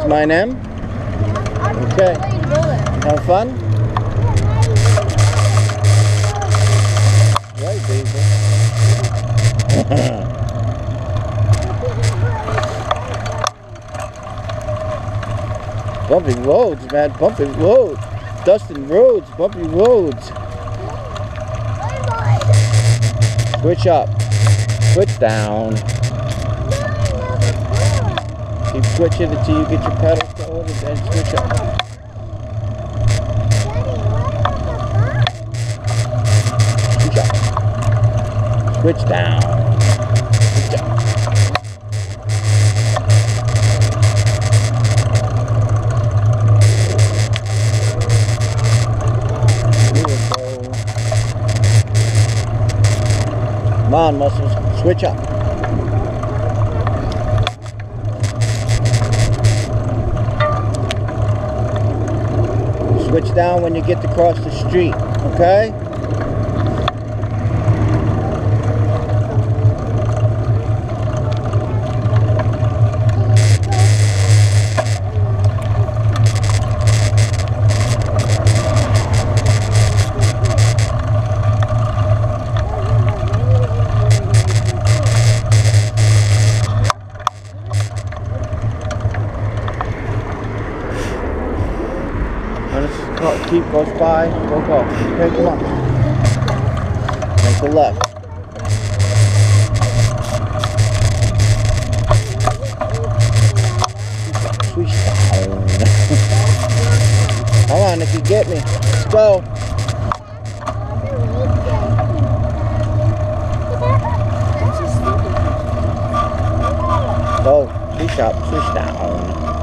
my name? Okay. Have fun? Right, baby. Bumpy roads, man. Bumpy roads. Dustin roads. Bumpy roads. Switch up. Switch down. Keep switching until you get your pedals going and then switch up. Switch up. Switch down. Switch up. Come on, muscles. Switch up. Switch down when you get to cross the street, okay? Keep goes by, go. Okay, come on. Make the left. Swish down. Come on, if you get me. Let's go. Go. Swish up, swish down.